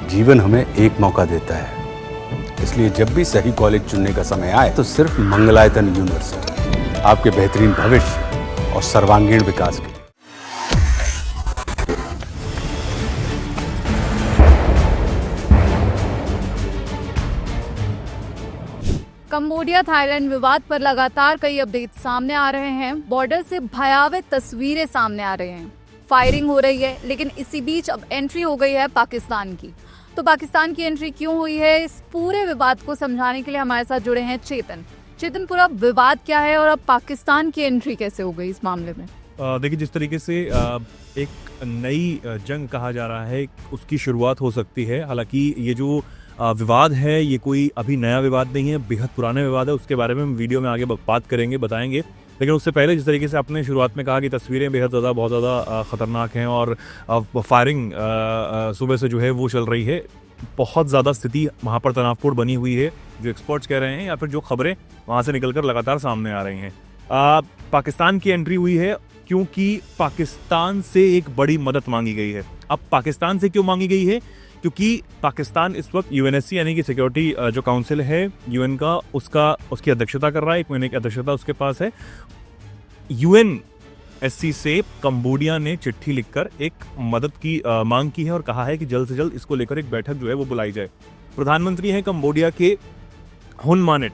जीवन हमें एक मौका देता है, इसलिए जब भी सही कॉलेज चुनने का समय आए तो सिर्फ मंगलायतन यूनिवर्सिटी आपके बेहतरीन भविष्य और सर्वांगीण विकास के लिए। कंबोडिया थाईलैंड विवाद पर लगातार कई अपडेट सामने आ रहे हैं। बॉर्डर से भयावह तस्वीरें सामने आ रहे हैं, फायरिंग हो रही है, लेकिन इसी बीच अब एंट्री हो गई है पाकिस्तान की। तो पाकिस्तान की एंट्री क्यों हुई है, इस पूरे विवाद को समझाने के लिए हमारे साथ जुड़े हैं चेतन। पूरा विवाद क्या है और अब पाकिस्तान की एंट्री कैसे हो गई इस मामले में? देखिए, जिस तरीके से एक नई जंग कहा जा रहा है, उसकी शुरुआत हो सकती है। हालांकि ये जो विवाद है, ये कोई अभी नया विवाद नहीं है, बेहद पुराना विवाद है। उसके बारे में हम वीडियो में आगे बात करेंगे, बताएंगे। लेकिन उससे पहले जिस तरीके से आपने शुरुआत में कहा कि तस्वीरें बहुत ज़्यादा ख़तरनाक हैं और फायरिंग सुबह से जो है वो चल रही है, बहुत ज़्यादा स्थिति वहाँ पर तनावपूर्ण बनी हुई है, जो एक्सपर्ट्स कह रहे हैं या फिर जो खबरें वहाँ से निकलकर लगातार सामने आ रही हैं। पाकिस्तान की एंट्री हुई है क्योंकि पाकिस्तान से एक बड़ी मदद मांगी गई है। अब पाकिस्तान से क्यों मांगी गई है? क्योंकि पाकिस्तान इस वक्त यूएनएससी यानी कि सिक्योरिटी जो काउंसिल है यूएन का, उसकी अध्यक्षता कर रहा है। 1 महीने की अध्यक्षता उसके पास है। यूएनएससी से कंबोडिया ने चिट्ठी लिखकर एक मदद की मांग की है और कहा है कि जल्द से जल्द इसको लेकर एक बैठक जो है वो बुलाई जाए। प्रधानमंत्री हैं कंबोडिया के हुन मानेट,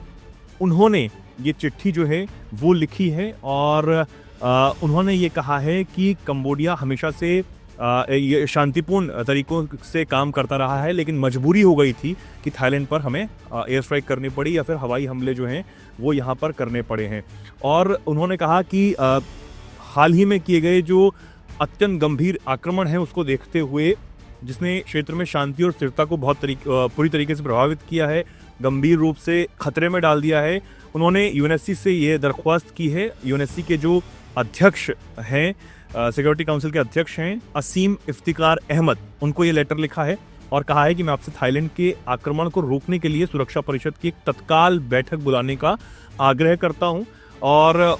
उन्होंने ये चिट्ठी जो है वो लिखी है और उन्होंने ये कहा है कि कंबोडिया हमेशा से ये शांतिपूर्ण तरीकों से काम करता रहा है, लेकिन मजबूरी हो गई थी कि थाईलैंड पर हमें एयर स्ट्राइक करनी पड़ी या फिर हवाई हमले जो हैं वो यहाँ पर करने पड़े हैं। और उन्होंने कहा कि हाल ही में किए गए जो अत्यंत गंभीर आक्रमण है उसको देखते हुए, जिसने क्षेत्र में शांति और स्थिरता को पूरी तरीके से प्रभावित किया है, गंभीर रूप से खतरे में डाल दिया है, उन्होंने यूएनएससी से ये दरख्वास्त की है। यूएनएससी के जो अध्यक्ष हैं, सिक्योरिटी काउंसिल के अध्यक्ष हैं असीम इफ्तिकार अहमद, उनको ये लेटर लिखा है और कहा है कि मैं आपसे थाईलैंड के आक्रमण को रोकने के लिए सुरक्षा परिषद की एक तत्काल बैठक बुलाने का आग्रह करता हूं। और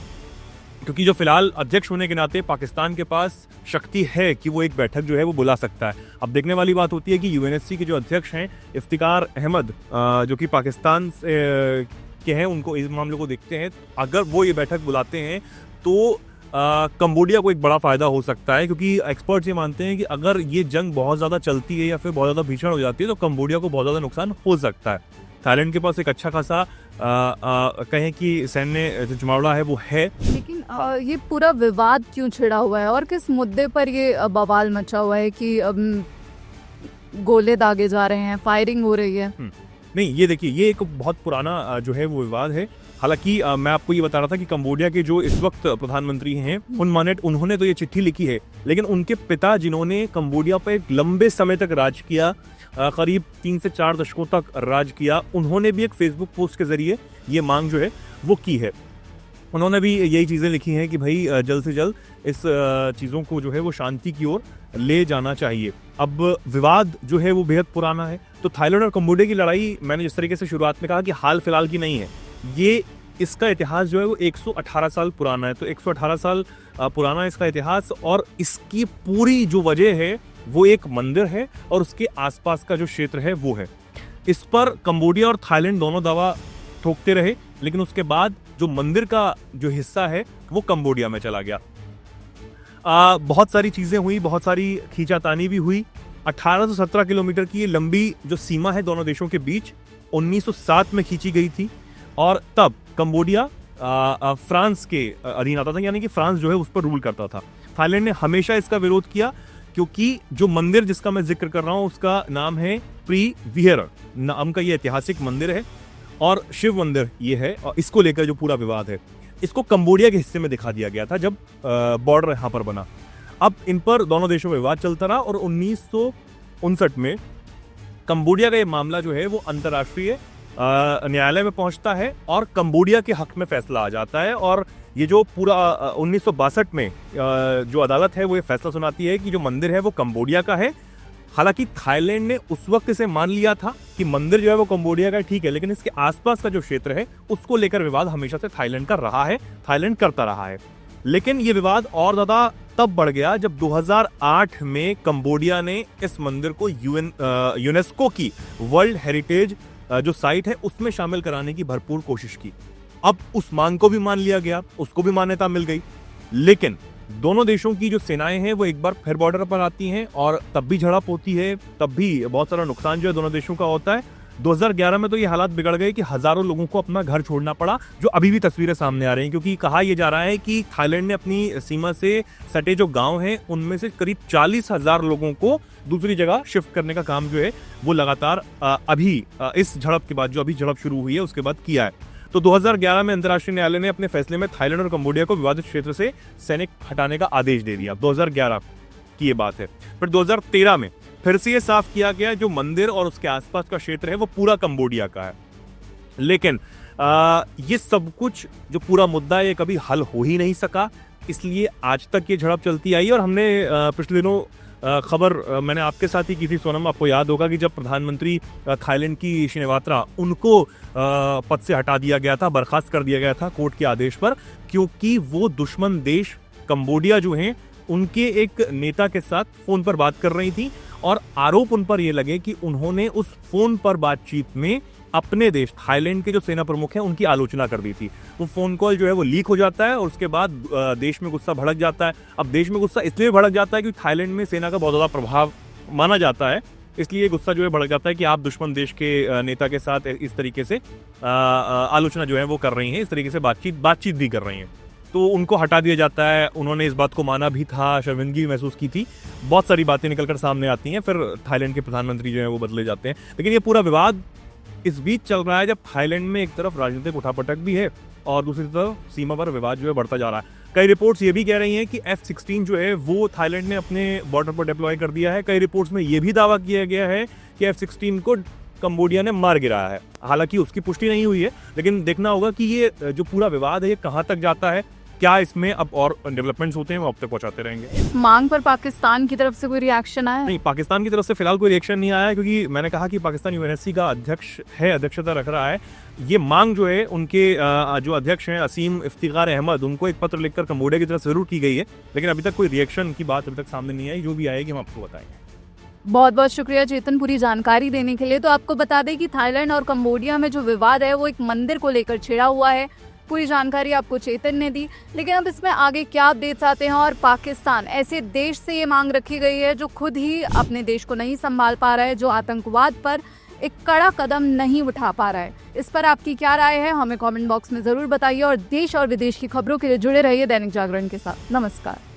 क्योंकि जो फिलहाल अध्यक्ष होने के नाते पाकिस्तान के पास शक्ति है कि वो एक बैठक जो है वो बुला सकता है। अब देखने वाली बात होती है कि यूएनएससी के जो अध्यक्ष हैं इफ्तिकार अहमद, जो कि पाकिस्तान के हैं, उनको इस मामले को देखते हैं। अगर वो ये बैठक बुलाते हैं तो कंबोडिया को एक बड़ा फायदा हो सकता है, क्योंकि एक्सपर्ट्स ये मानते हैं कि अगर ये जंग बहुत ज़्यादा चलती है या फिर बहुत ज़्यादा भीषण हो जाती है तो कंबोडिया को बहुत ज़्यादा नुकसान हो सकता है। थाईलैंड के पास एक अच्छा खासा कहें कि सैन्य जो जमावड़ा है वो है। लेकिन ये पूरा विवाद क्यों छिड़ा हुआ है और किस मुद्दे पर ये बवाल मचा हुआ है कि गोले दागे जा रहे हैं, फायरिंग हो रही है? नहीं, ये देखिए, ये एक बहुत पुराना जो है वो विवाद है। हालांकि मैं आपको ये बता रहा था कि कंबोडिया के जो इस वक्त प्रधानमंत्री हैं हुन मानेट, उन्होंने तो ये चिट्ठी लिखी है, लेकिन उनके पिता जिन्होंने कंबोडिया पर एक लंबे समय तक राज किया, करीब 3 से 4 दशकों तक राज किया, उन्होंने भी एक फेसबुक पोस्ट के जरिए ये मांग जो है वो की है। उन्होंने भी यही चीज़ें लिखी हैं कि भाई जल्द से जल्द इस चीज़ों को जो है वो शांति की ओर ले जाना चाहिए। अब विवाद जो है वो बेहद पुराना है। तो थाईलैंड और कंबोडिया की लड़ाई, मैंने जिस तरीके से शुरुआत में कहा कि हाल फिलहाल की नहीं है, ये इसका इतिहास जो है वो 118 साल पुराना है। तो 118 साल पुराना इसका इतिहास, और इसकी पूरी जो वजह है वो एक मंदिर है और उसके आसपास का जो क्षेत्र है वो है। इस पर कंबोडिया और थाईलैंड दोनों दावा ठोकते रहे, लेकिन उसके बाद जो मंदिर का जो हिस्सा है वो कंबोडिया में चला गया। बहुत सारी चीज़ें हुई, बहुत सारी खींचातानी भी हुई। 1817 किलोमीटर की ये लंबी जो सीमा है दोनों देशों के बीच 1907 में खींची गई थी, और तब कंबोडिया फ्रांस के अधीन आता था, यानी कि फ्रांस जो है उस पर रूल करता था। थाईलैंड ने हमेशा इसका विरोध किया, क्योंकि जो मंदिर जिसका मैं जिक्र कर रहा हूँ उसका नाम है प्री विहेर नाम का ये ऐतिहासिक मंदिर है और शिव मंदिर ये है, और इसको लेकर जो पूरा विवाद है इसको कंबोडिया के हिस्से में दिखा दिया गया था जब बॉर्डर यहाँ पर बना। अब इन पर दोनों देशों में विवाद चलता रहा और 1959 में कंबोडिया का ये मामला जो है वो अंतर्राष्ट्रीय न्यायालय में पहुंचता है और कंबोडिया के हक में फैसला आ जाता है। और ये जो पूरा 1962 में जो अदालत है वो ये फैसला सुनाती है कि जो मंदिर है वो कंबोडिया का है। हालांकि थाईलैंड ने उस वक्त इसे मान लिया था कि मंदिर जो है वो कंबोडिया का ठीक है, लेकिन इसके आसपास का जो क्षेत्र है उसको लेकर विवाद हमेशा से थाईलैंड का रहा है, थाईलैंड करता रहा है। लेकिन ये विवाद और ज्यादा तब बढ़ गया जब 2008 में कंबोडिया ने इस मंदिर को यूनेस्को की वर्ल्ड हेरिटेज जो साइट है उसमें शामिल कराने की भरपूर कोशिश की। अब उस मांग को भी मान लिया गया, उसको भी मान्यता मिल गई, लेकिन दोनों देशों की जो सेनाएं हैं वो एक बार फिर बॉर्डर पर आती हैं और तब भी झड़प होती है, तब भी बहुत सारा नुकसान जो है दोनों देशों का होता है। 2011 में तो ये हालात बिगड़ गए कि हजारों लोगों को अपना घर छोड़ना पड़ा, जो अभी भी तस्वीरें सामने आ रही हैं, क्योंकि कहा यह जा रहा है कि थाईलैंड ने अपनी सीमा से सटे जो गांव हैं उनमें से करीब 40,000 लोगों को दूसरी जगह शिफ्ट करने का काम जो है वो लगातार अभी इस झड़प के बाद, जो अभी झड़प शुरू हुई है उसके बाद किया है। तो 2011 में अंतर्राष्ट्रीय न्यायालय ने अपने फैसले में थाईलैंड और कंबोडिया को विवादित क्षेत्र से सैनिक हटाने का आदेश दे दिया। 2011 की ये बात है। फिर 2013 में फिर से ये साफ किया गया जो मंदिर और उसके आसपास का क्षेत्र है वो पूरा कंबोडिया का है। लेकिन ये सब कुछ जो पूरा मुद्दा है ये कभी हल हो ही नहीं सका, इसलिए आज तक ये झड़प चलती आई। और हमने पिछले दिनों खबर मैंने आपके साथ ही की थी सोनम, आपको याद होगा कि जब प्रधानमंत्री थाईलैंड की शिनेवात्रा उनको पद से हटा दिया गया था, बर्खास्त कर दिया गया था कोर्ट के आदेश पर, क्योंकि वो दुश्मन देश कंबोडिया जो हैं उनके एक नेता के साथ फोन पर बात कर रही थी और आरोप उन पर ये लगे कि उन्होंने उस फोन पर बातचीत में अपने देश थाईलैंड के जो सेना प्रमुख हैं उनकी आलोचना कर दी थी। वो फोन कॉल जो है वो लीक हो जाता है और उसके बाद देश में गुस्सा भड़क जाता है। अब देश में गुस्सा इसलिए भड़क जाता है क्योंकि थाईलैंड में सेना का बहुत ज़्यादा प्रभाव माना जाता है, इसलिए गुस्सा जो है भड़क जाता है कि आप दुश्मन देश के नेता के साथ इस तरीके से आलोचना जो है वो कर रही हैं, इस तरीके से बातचीत भी कर रही हैं। तो उनको हटा दिया जाता है। उन्होंने इस बात को माना भी था, शर्मिंदगी महसूस की थी, बहुत सारी बातें निकलकर सामने आती हैं, फिर थाईलैंड के प्रधानमंत्री जो है वो बदले जाते हैं। लेकिन ये पूरा विवाद इस बीच चल रहा है जब थाईलैंड में एक तरफ राजनीतिक उठापटक भी है और दूसरी तरफ सीमा पर विवाद जो है बढ़ता जा रहा है। कई रिपोर्ट्स ये भी कह रही हैं कि F-16 जो है वो थाईलैंड ने अपने बॉर्डर पर डिप्लॉय कर दिया है। कई रिपोर्ट्स में ये भी दावा किया गया है कि F-16 को कंबोडिया ने मार गिराया है। हालांकि उसकी पुष्टि नहीं हुई है, लेकिन देखना होगा कि ये जो पूरा विवाद है ये कहाँ तक जाता है, क्या इसमें अब और डेवलपमेंट्स होते हैं वो अब तक पहुंचाते रहेंगे। इस मांग पर पाकिस्तान की तरफ से कोई रिएक्शन आया? नहीं, पाकिस्तान की तरफ से फिलहाल कोई रिएक्शन नहीं आया है, क्योंकि मैंने कहा कि पाकिस्तान यूएनएससी का अध्यक्षता रख रहा है। ये मांग जो है उनके जो अध्यक्ष हैं असीम इफ्तिखार अहमद, उनको एक पत्र लिखकर कंबोडिया की तरफ जरूर की गई है, लेकिन अभी तक कोई रिएक्शन की बात अभी तक सामने नहीं आई। जो भी आएगी हम आपको बताएंगे। बहुत बहुत शुक्रिया चेतन पूरी जानकारी देने के लिए। तो आपको बता दें कि थाईलैंड और कंबोडिया में जो विवाद है वो एक मंदिर को लेकर छिड़ा हुआ है। पूरी जानकारी आपको चेतन ने दी, लेकिन अब इसमें आगे क्या अपडेट्स आते हैं और पाकिस्तान ऐसे देश से ये मांग रखी गई है जो खुद ही अपने देश को नहीं संभाल पा रहा है, जो आतंकवाद पर एक कड़ा कदम नहीं उठा पा रहा है। इस पर आपकी क्या राय है हमें कमेंट बॉक्स में ज़रूर बताइए और देश और विदेश की खबरों के लिए जुड़े रहिए दैनिक जागरण के साथ। नमस्कार।